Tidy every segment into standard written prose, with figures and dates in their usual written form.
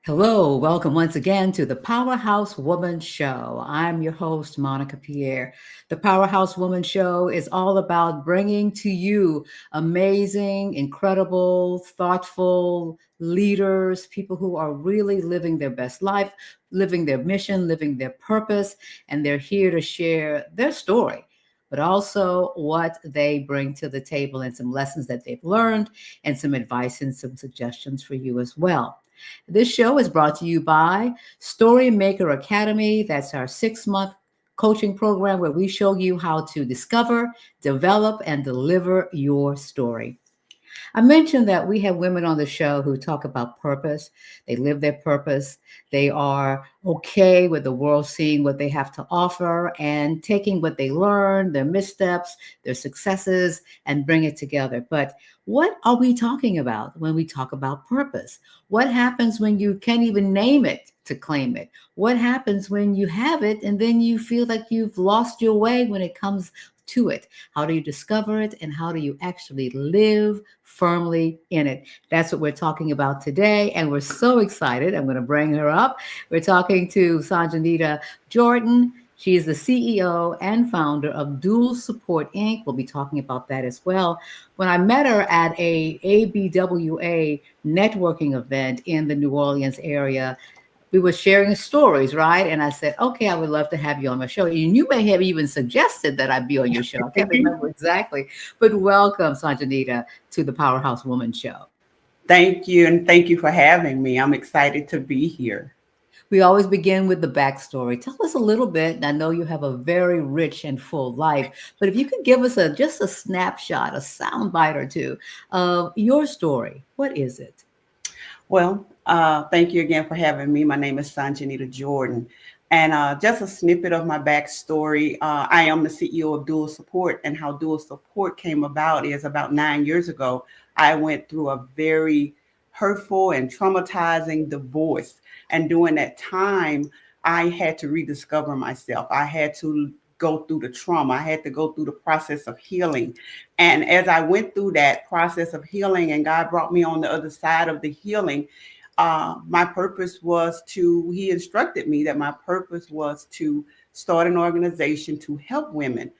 Hello, welcome once again to the Powerhouse Woman Show. I'm your host, Monica Pierre. The Powerhouse Woman Show is all about bringing to you amazing, incredible, thoughtful leaders, people who are really living their best life, living their mission, living their purpose, and they're here to share their story, but also what they bring to the table and some lessons that they've learned and some advice and some suggestions for you as well. This show is brought to you by Story Maker Academy. That's our 6 month coaching program where we show you how to discover, develop, and deliver your story. I mentioned that we have women on the show who talk about purpose. They live their purpose. They are okay with the world seeing what they have to offer and taking what they learn, their missteps, their successes, and bring it together. But what are we talking about when we talk about purpose? What happens when you can't even name it to claim it? What happens when you have it and then you feel like you've lost your way when it comes to it? How do you discover it and how do you actually live firmly in it? That's what we're talking about today. And we're so excited. I'm going to bring her up. We're talking to Sonjanita Jordan. She is the CEO and founder of Dual Support Inc. We'll be talking about that as well. When I met her at a ABWA networking event in the New Orleans area, we were sharing stories, right? And I said, okay, I would love to have you on my show. And you may have even suggested that I be on your show. I can't remember exactly. But welcome, Sanjanita, to the Powerhouse Woman Show. Thank you. And thank you for having me. I'm excited to be here. We always begin with the backstory. Tell us a little bit. And I know you have a very rich and full life, but if you could give us just a snapshot, a sound bite or two of your story, what is it? Well, thank you again for having me. My name is Sonjanita Jordan. And just a snippet of my backstory. I am the CEO of Dual Support, and how Dual Support came about is about 9 years ago. I went through a very hurtful and traumatizing divorce. And during that time, I had to rediscover myself. I had to go through the trauma. I had to go through the process of healing. And as I went through that process of healing and God brought me on the other side of the healing, my purpose was he instructed me that my purpose was to start an organization to help women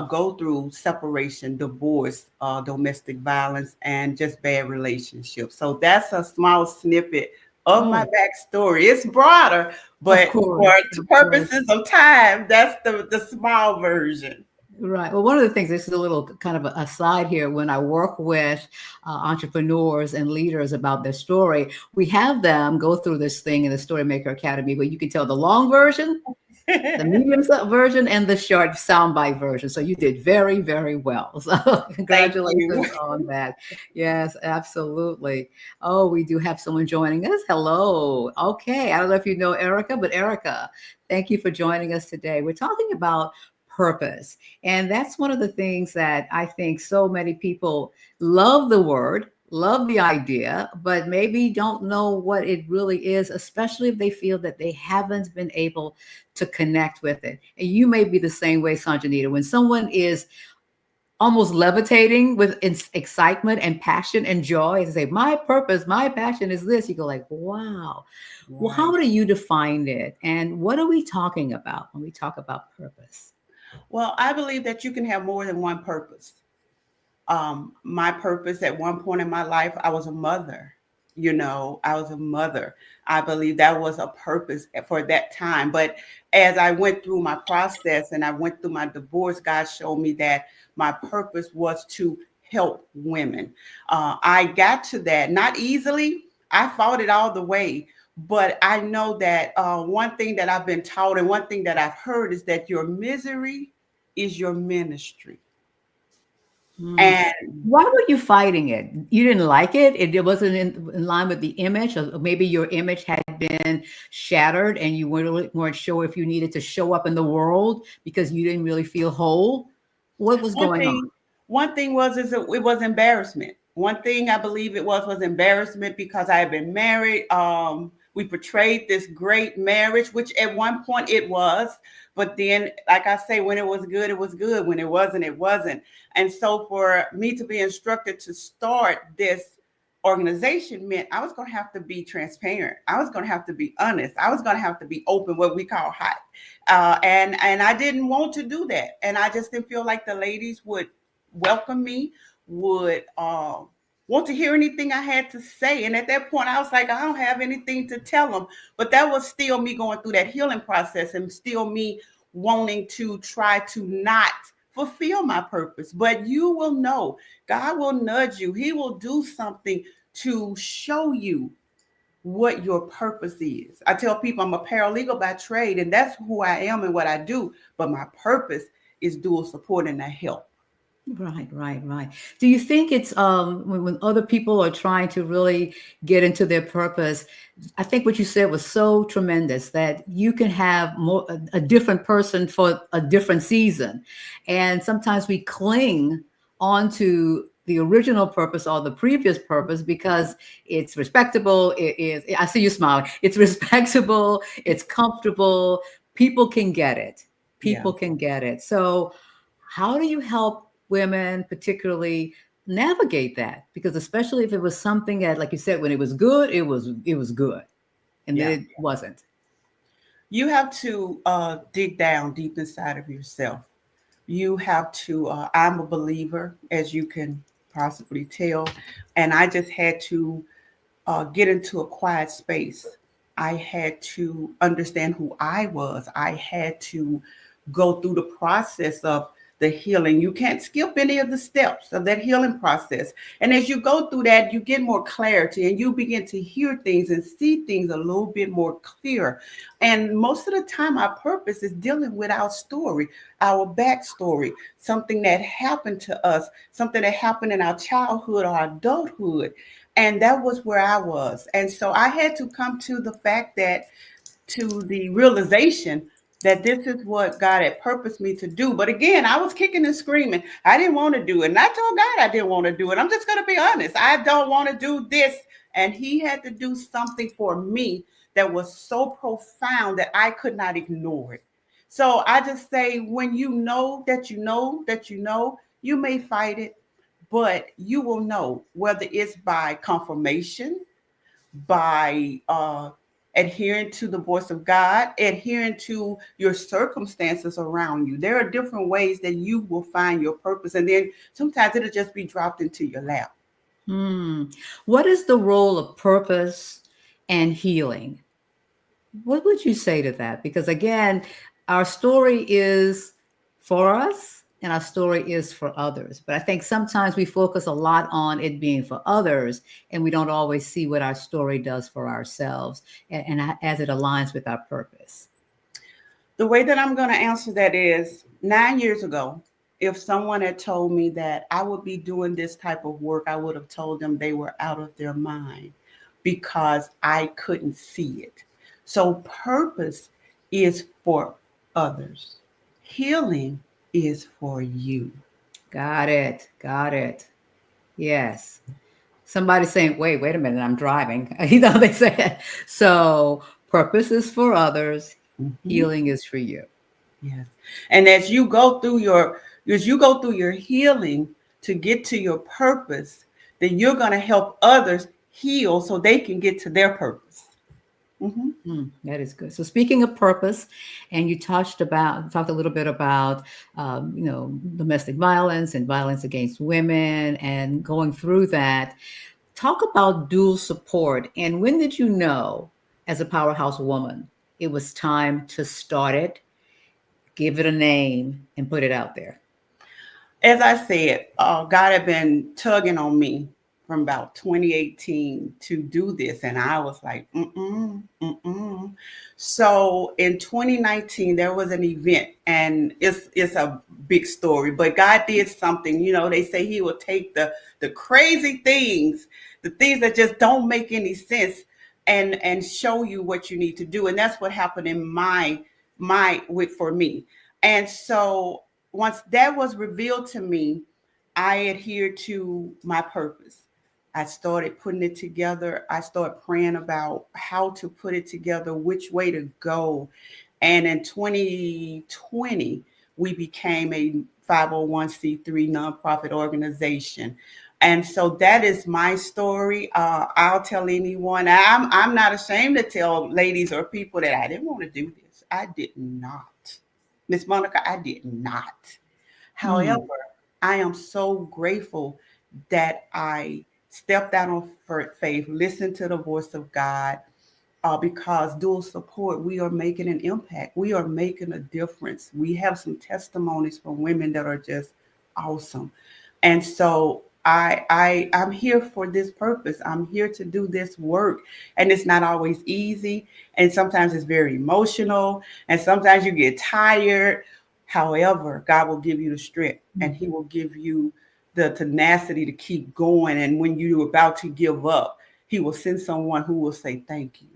go through separation, divorce, domestic violence, and just bad relationships. So that's a small snippet of my Oh, backstory. It's broader, of but for course, the of course. purposes of time, that's the small version. Right. Well, one of the things, this is a little kind of aside here, when I work with entrepreneurs and leaders about their story, we have them go through this thing in the Story Maker Academy where you can tell the long version, the medium version, and the short soundbite version. So you did very, very well. So Thank you. congratulations on that. Yes, absolutely. Oh, we do have someone joining us. Hello. Okay. I don't know if you know Erica, but Erica, thank you for joining us today. We're talking about purpose. And that's one of the things that I think so many people love the word, love the idea, but maybe don't know what it really is, especially if they feel that they haven't been able to connect with it. And you may be the same way, Sanjanita. When someone is almost levitating with excitement and passion and joy and say, my purpose, my passion is this, you go like, wow. Well, how Right. do you define it? And what are we talking about when we talk about purpose? Well, I believe that you can have more than one purpose. My purpose at one point in my life, I was a mother. I was a mother. I believe that was a purpose for that time. But as I went through my process and I went through my divorce, God showed me that my purpose was to help women. I got to that not easily. I fought it all the way. But I know that one thing that I've been taught and one thing that I've heard is that your misery is your ministry. Hmm. And Why were you fighting it? You didn't like it? It wasn't in line with the image, or maybe your image had been shattered and you weren't sure if you needed to show up in the world because you didn't really feel whole. What was one going on? thing, one thing was is it was embarrassment. One thing I believe it was embarrassment because I had been married. We portrayed this great marriage, which at one point it was, but then, like I say, when it was good, it was good. When it wasn't, it wasn't. And so, for me to be instructed to start this organization meant I was going to have to be transparent. I was going to have to be honest. I was going to have to be open, what we call hot. And I didn't want to do that. And I just didn't feel like the ladies would welcome me, would want to hear anything I had to say. And at that point, I was like, I don't have anything to tell them. But that was still me going through that healing process and still me wanting to try to not fulfill my purpose. But you will know, God will nudge you. He will do something to show you what your purpose is. I tell people I'm a paralegal by trade, and that's who I am and what I do. But my purpose is dual support and help. Right, right, right. Do you think it's when other people are trying to really get into their purpose? I think what you said was so tremendous that you can have more a different person for a different season, and sometimes we cling onto the original purpose or the previous purpose because it's respectable. It is. I see you smiling. It's respectable. It's comfortable. People can get it. Yeah. People can get it. So how do you help women particularly navigate that? Because especially if it was something that, like you said, when it was good, it was good, and then Yeah. it wasn't. You have to dig down deep inside of yourself. You have to, I'm a believer, as you can possibly tell, and I just had to get into a quiet space. I had to understand who I was. I had to go through the process of the healing. You can't skip any of the steps of that healing process. And as you go through that, you get more clarity and you begin to hear things and see things a little bit more clear. And most of the time, our purpose is dealing with our story, our backstory, something that happened to us, something that happened in our childhood or adulthood. And that was where I was. And so I had to come to the fact that, to the realization that this is what God had purposed me to do. But again, I was kicking and screaming. I didn't want to do it. And I told God I didn't want to do it. I'm just going to be honest. I don't want to do this. And He had to do something for me that was so profound that I could not ignore it. So I just say, when you know that you know that you know, you may fight it, but you will know, whether it's by confirmation, by adhering to the voice of God, adhering to your circumstances around you. There are different ways that you will find your purpose. And then sometimes it'll just be dropped into your lap. Hmm. What is the role of purpose and healing? What would you say to that? Because again, our story is for us and our story is for others. But I think sometimes we focus a lot on it being for others and we don't always see what our story does for ourselves and as it aligns with our purpose. The way that I'm going to answer that is, 9 years ago, if someone had told me that I would be doing this type of work, I would have told them they were out of their mind, because I couldn't see it. So, purpose is for others, healing is for you. Got it. Got it. Yes. Somebody saying, wait a minute, I'm driving. They say it. So purpose is for others, Mhm. healing is for you. Yes. And as you go through your healing to get to your purpose, then you're going to help others heal so they can get to their purpose. Hmm. That is good. So speaking of purpose, and you talked a little bit about domestic violence and violence against women and going through that. Talk about dual support. And when did you know, as a powerhouse woman, it was time to start it, give it a name, and put it out there? As I said, God had been tugging on me from about 2018 to do this, and I was like, mm-mm, mm-mm. So in 2019, there was an event, and it's a big story, but God did something. They say He will take the crazy things, the things that just don't make any sense, and show you what you need to do, and that's what happened in my with for me. And so once that was revealed to me, I adhered to my purpose. I started putting it together. I started praying about how to put it together, which way to go. And in 2020, we became a 501c3 nonprofit organization. And so that is my story. I'll tell anyone. I'm not ashamed to tell ladies or people that I didn't want to do this. I did not. Miss Monica, I did not. However, Mm, I am so grateful that I stepped out on faith, listened to the voice of God, because dual support, we are making an impact. We are making a difference. We have some testimonies from women that are just awesome. And so I'm here for this purpose. I'm here to do this work. And it's not always easy. And sometimes it's very emotional. And sometimes you get tired. However, God will give you the strength and He will give you the tenacity to keep going. And when you're about to give up, He will send someone who will say thank you.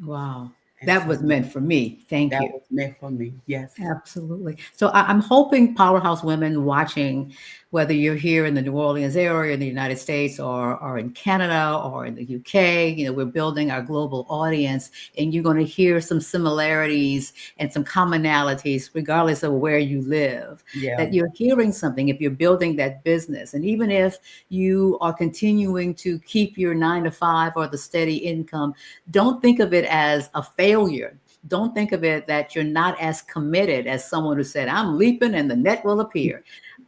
wow. And That so was meant for me. Thank that you. was meant for me. Yes. Absolutely. So I'm hoping powerhouse women watching, whether you're here in the New Orleans area, in the United States, or in Canada, or in the UK, we're building our global audience, and you're going to hear some similarities and some commonalities, regardless of where you live, Yeah. that you're hearing something if you're building that business. And even if you are continuing to keep your 9 to 5 or the steady income, don't think of it as a failure. Don't think of it that you're not as committed as someone who said, I'm leaping and the net will appear.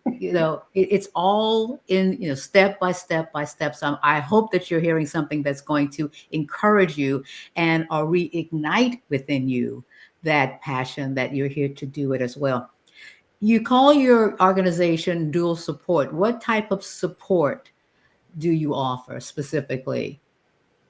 It's all in, step by step by step. So I hope that you're hearing something that's going to encourage you and or reignite within you that passion that you're here to do it as well. You call your organization Dual Support. What type of support do you offer specifically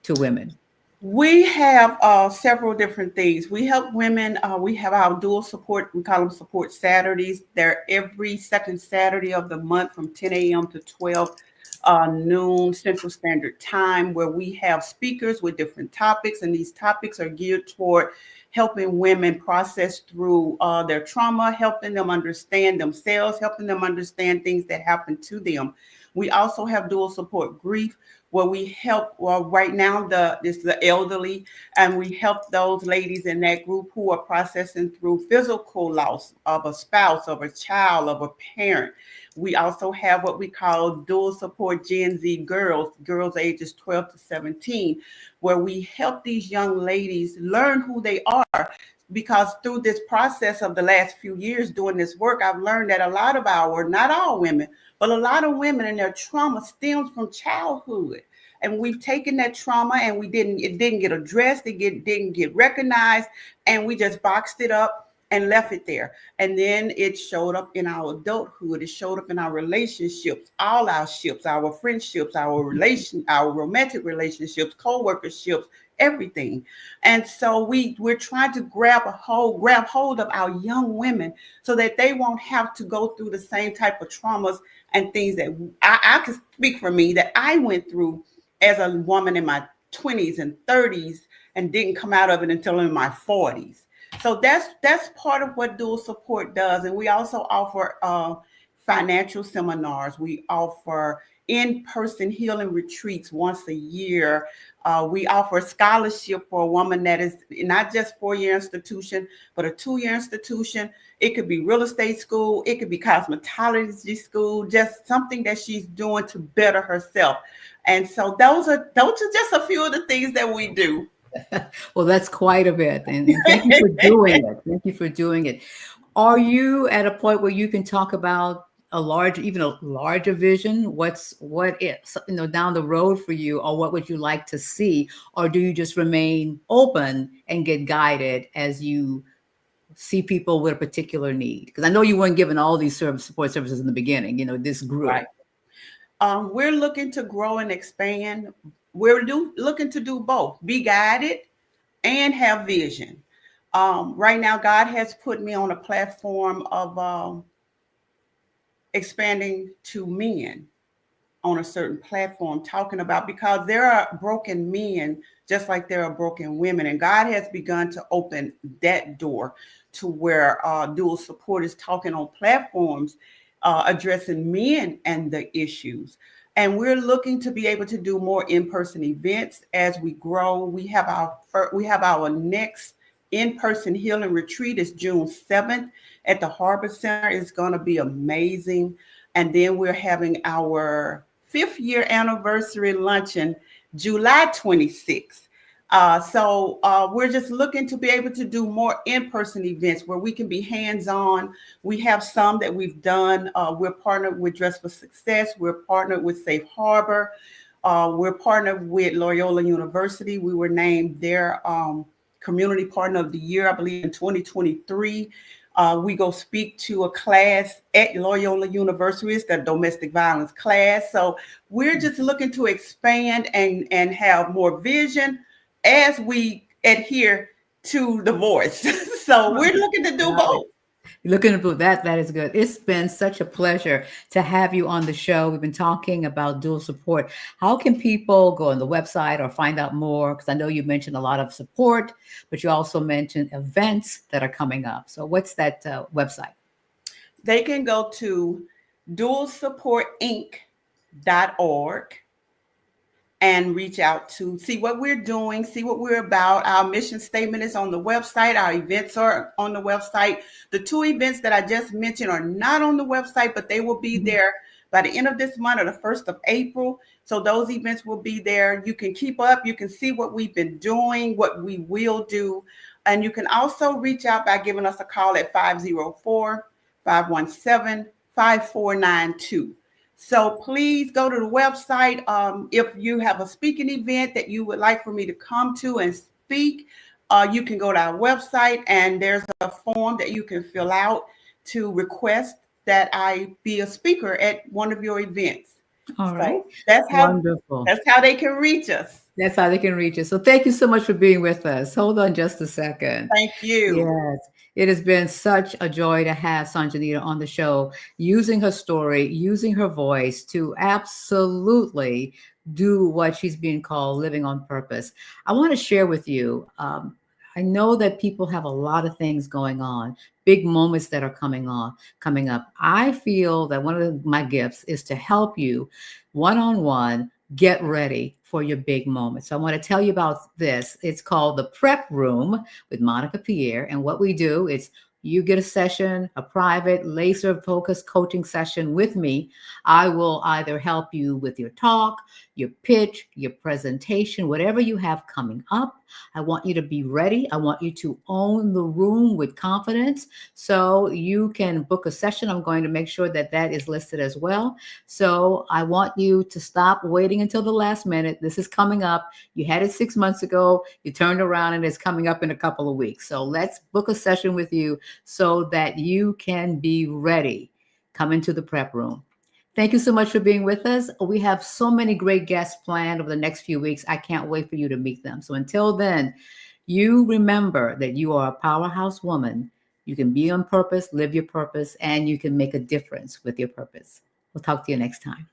to women? We have several different things. We help women. We have our dual support. We call them support Saturdays. They're every second Saturday of the month from 10 a.m. to 12 noon Central Standard Time, where we have speakers with different topics, and these topics are geared toward helping women process through their trauma, helping them understand themselves, helping them understand things that happen to them. We also have dual support grief, where we help, well, right now it's the elderly, and we help those ladies in that group who are processing through physical loss of a spouse, of a child, of a parent. We also have what we call dual support Gen Z girls ages 12 to 17, where we help these young ladies learn who they are. Because through this process of the last few years doing this work, I've learned that a lot of our, not all women, but a lot of women and their trauma stems from childhood. And we've taken that trauma and it didn't get addressed, didn't get recognized, and we just boxed it up and left it there. And then it showed up in our adulthood. It showed up in our relationships, all our ships, our friendships, our romantic relationships, co-workerships, everything. And so we're trying to grab hold of our young women so that they won't have to go through the same type of traumas and things that I can speak for me that I went through as a woman in my 20s and 30s and didn't come out of it until in my 40s. So that's part of what dual support does. And we also offer financial seminars. We offer in-person healing retreats once a year. We offer scholarship for a woman that is not just 4-year institution, but a 2-year institution. It could be real estate school. It could be cosmetology school, just something that she's doing to better herself. And so those are just a few of the things that we do. Well, that's quite a bit. And thank you for doing it. Thank you for doing it. Are you at a point where you can talk about even a larger vision? What is, down the road for you, or what would you like to see? Or do you just remain open and get guided as you see people with a particular need? Because I know you weren't given all these support services in the beginning, this Right. grew. We're looking to grow and expand. Looking to do both, be guided and have vision. Right now, God has put me on a platform of expanding to men on a certain platform, talking about, because there are broken men just like there are broken women, and God has begun to open that door to where dual support is talking on platforms addressing men and the issues. And we're looking to be able to do more in-person events as we grow. We have our next in-person healing retreat is June 7th at the Harbor Center. It's going to be amazing. And then we're having our fifth year anniversary luncheon, July 26th. We're just looking to be able to do more in-person events where we can be hands-on. We have some that we've done. We're partnered with Dress for Success. We're partnered with Safe Harbor. We're partnered with Loyola University. We were named their Community Partner of the Year, I believe, in 2023. We go speak to a class at Loyola University. It's the domestic violence class. So we're just looking to expand and have more vision as we adhere to the voice. So we're looking to do Got it. both. You're looking at that. That is good. It's been such a pleasure to have you on the show. We've been talking about dual support. How can people go on the website or find out more? Because I know you mentioned a lot of support, but you also mentioned events that are coming up. So what's that website? They can go to dualsupportinc.org and reach out to see what we're doing, see what we're about. Our mission statement is on the website. Our events are on the website. The two events that I just mentioned are not on the website, but they will be there by the end of this month or the 1st of April. So those events will be there. You can keep up. You can see what we've been doing, what we will do. And you can also reach out by giving us a call at 504-517-5492. So please go to the website. If you have a speaking event that you would like for me to come to and speak, you can go to our website and there's a form that you can fill out to request that I be a speaker at one of your events. All right. So that's Wonderful. how they can reach us. That's how they can reach us. So thank you so much for being with us. Hold on just a second. Thank you. Yes, it has been such a joy to have Sonjanita on the show, using her story, using her voice to absolutely do what she's being called living on purpose. I want to share with you. I know that people have a lot of things going on, big moments that are coming up. I feel that one of my gifts is to help you one on one get ready for your big moment. So I want to tell you about this. It's called the Prep Room with Monica Pierre. And what we do is you get a session, a private laser focused coaching session with me. I will either help you with your talk, your pitch, your presentation, whatever you have coming up. I want you to be ready. I want you to own the room with confidence. So you can book a session. I'm going to make sure that that is listed as well. So I want you to stop waiting until the last minute. This is coming up. You had it 6 months ago. You turned around and it's coming up in a couple of weeks. So let's book a session with you so that you can be ready. Come into the prep room. Thank you so much for being with us. We have so many great guests planned over the next few weeks. I can't wait for you to meet them. So until then, you remember that you are a powerhouse woman. You can be on purpose, live your purpose, and you can make a difference with your purpose. We'll talk to you next time.